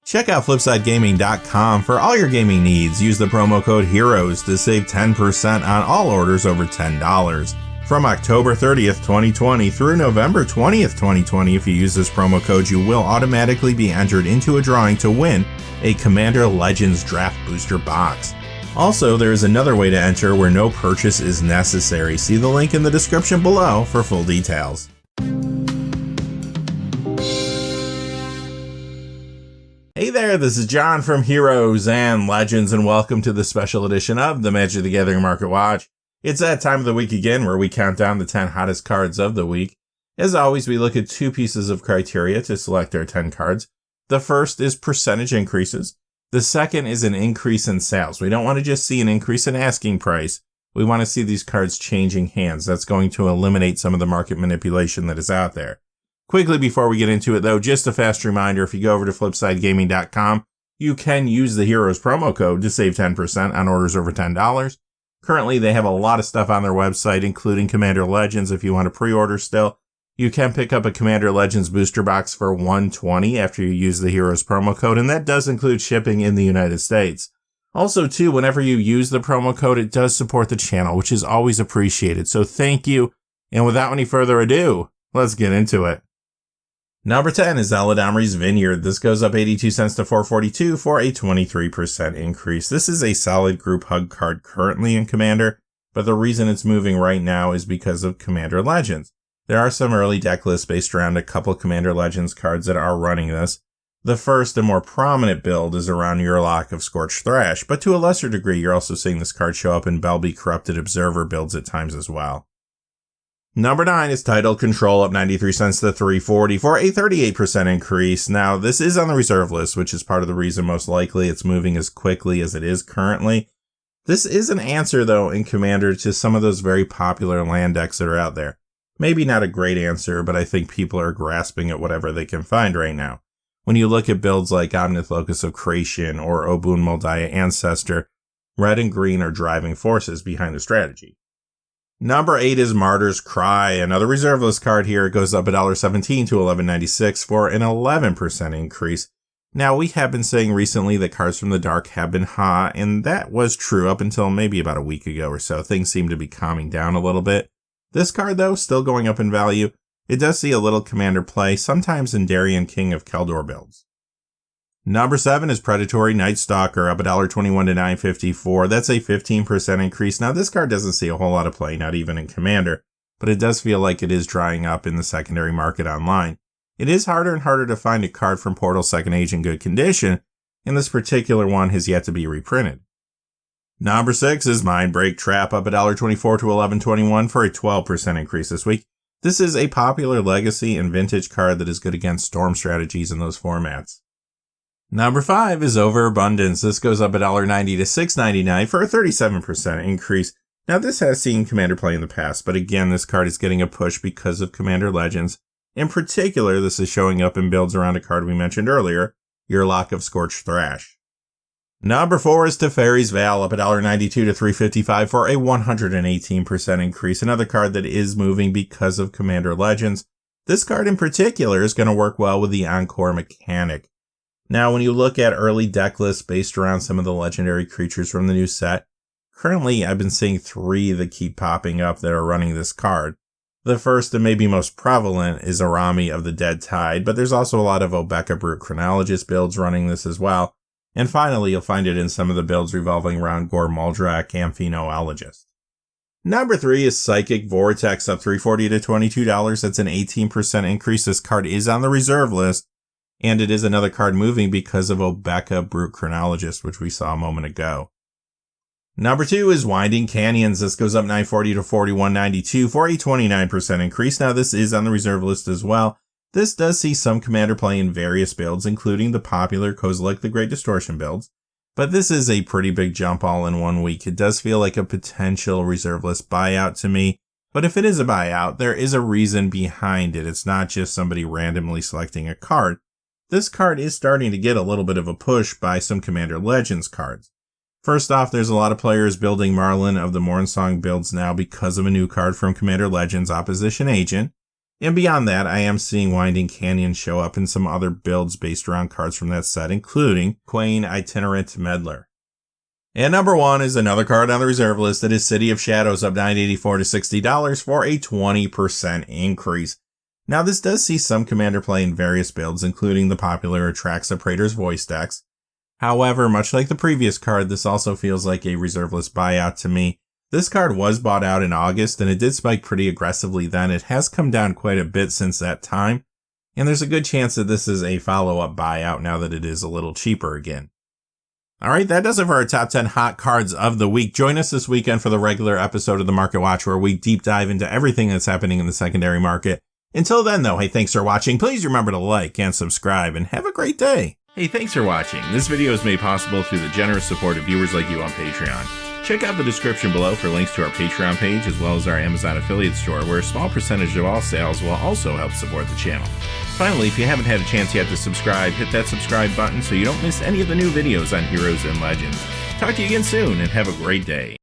Check out FlipsideGaming.com for all your gaming needs. Use the promo code HEROES to save 10% on all orders over $10. From October 30th, 2020 through November 20th, 2020, if you use this promo code, you will automatically be entered into a drawing to win a Commander Legends Draft Booster Box. Also, there is another way to enter where no purchase is necessary. See the link in the description below for full details. Hey there, this is John from Heroes and Legends, and welcome to the special edition of the Magic the Gathering Market Watch. It's that time of the week again where we count down the 10 hottest cards of the week. As always, we look at two pieces of criteria to select our 10 cards. The first is percentage increases. The second is an increase in sales. We don't want to just see an increase in asking price. We want to see these cards changing hands. That's going to eliminate some of the market manipulation that is out there. Quickly before we get into it though, just a fast reminder, if you go over to FlipsideGaming.com, you can use the Heroes promo code to save 10% on orders over $10. Currently, they have a lot of stuff on their website, including Commander Legends if you want to pre-order still. You can pick up a Commander Legends booster box for $120 after you use the Heroes promo code, and that does include shipping in the United States. Also, too, whenever you use the promo code, it does support the channel, which is always appreciated. So thank you, and without any further ado, let's get into it. Number 10 is Aledris Vineyard. This goes up 82 cents to $4.42 for a 23% increase. This is a solid group hug card currently in Commander, but the reason it's moving right now is because of Commander Legends. There are some early deck lists based around a couple Commander Legends cards that are running this. The first and more prominent build is around Murloc of Scorched Thrash, but to a lesser degree, you're also seeing this card show up in Belby Corrupted Observer builds at times as well. Number 9 is Tidal Control, up 93 cents to $3.40 for a 38% increase. Now, this is on the reserve list, which is part of the reason most likely it's moving as quickly as it is currently. This is an answer, though, in Commander to some of those very popular land decks that are out there. Maybe not a great answer, but I think people are grasping at whatever they can find right now. When you look at builds like Omnith Locus of Creation or Obun Moldiah Ancestor, red and green are driving forces behind the strategy. Number 8 is Martyrs Cry, another reserve list card here. It goes up $1.17 to $11.96 for an 11% increase. Now, we have been saying recently that cards from the dark have been hot, and that was true up until maybe about a week ago or so. Things seem to be calming down a little bit. This card, though, still going up in value. It does see a little Commander play, sometimes in Darien King of Keldor builds. Number 7 is Predatory Night Stalker, up $1.21 to $9.54. That's a 15% increase. Now, this card doesn't see a whole lot of play, not even in Commander, but it does feel like it is drying up in the secondary market online. It is harder and harder to find a card from Portal Second Age in good condition, and this particular one has yet to be reprinted. Number 6 is Mindbreak Trap, up $1.24 to $11.21 for a 12% increase this week. This is a popular legacy and vintage card that is good against storm strategies in those formats. Number 5 is Overabundance. This goes up $1.90 to $6.99 for a 37% increase. Now, this has seen Commander play in the past, but again, this card is getting a push because of Commander Legends. In particular, this is showing up in builds around a card we mentioned earlier, Murloc of Scorched Thrash. Number 4 is Fairies Val, up $1.92 to $3.55 for a 118% increase. Another card that is moving because of Commander Legends. This card in particular is going to work well with the Encore mechanic. Now, when you look at early deck lists based around some of the legendary creatures from the new set, currently I've been seeing 3 that keep popping up that are running this card. The first and maybe most prevalent is Arami of the Dead Tide, but there's also a lot of Obeka Brute Chronologist builds running this as well. And finally, you'll find it in some of the builds revolving around Gore Muldrak Amphinoologist. Number 3 is Psychic Vortex, up $3.40 to $22. That's an 18% increase. This card is on the reserve list. And it is another card moving because of Obeka Brute Chronologist, which we saw a moment ago. Number 2 is Winding Canyons. This goes up $9.40 to $41.92 for a 29% increase. Now, this is on the reserve list as well. This does see some Commander play in various builds, including the popular Kozilek the Great Distortion builds. But this is a pretty big jump all in 1 week. It does feel like a potential reserve list buyout to me. But if it is a buyout, there is a reason behind it. It's not just somebody randomly selecting a card. This card is starting to get a little bit of a push by some Commander Legends cards. First off, there's a lot of players building Marlin of the Mornsong builds now because of a new card from Commander Legends, Opposition Agent. And beyond that, I am seeing Winding Canyon show up in some other builds based around cards from that set, including Quain Itinerant Meddler. And number 1 is another card on the reserve list that is City of Shadows, up $9.84 to $60 for a 20% increase. Now, this does see some Commander play in various builds, including the popular Atraxa Praetor's Voice decks. However, much like the previous card, this also feels like a reserve list buyout to me. This card was bought out in August, and it did spike pretty aggressively then. It has come down quite a bit since that time, and there's a good chance that this is a follow-up buyout now that it is a little cheaper again. Alright, that does it for our top 10 hot cards of the week. Join us this weekend for the regular episode of the Market Watch, where we deep dive into everything that's happening in the secondary market. Until then, though, hey, thanks for watching. Please remember to like and subscribe, and have a great day. Hey, thanks for watching. This video is made possible through the generous support of viewers like you on Patreon. Check out the description below for links to our Patreon page, as well as our Amazon affiliate store, where a small percentage of all sales will also help support the channel. Finally, if you haven't had a chance yet to subscribe, hit that subscribe button so you don't miss any of the new videos on Heroes and Legends. Talk to you again soon, and have a great day.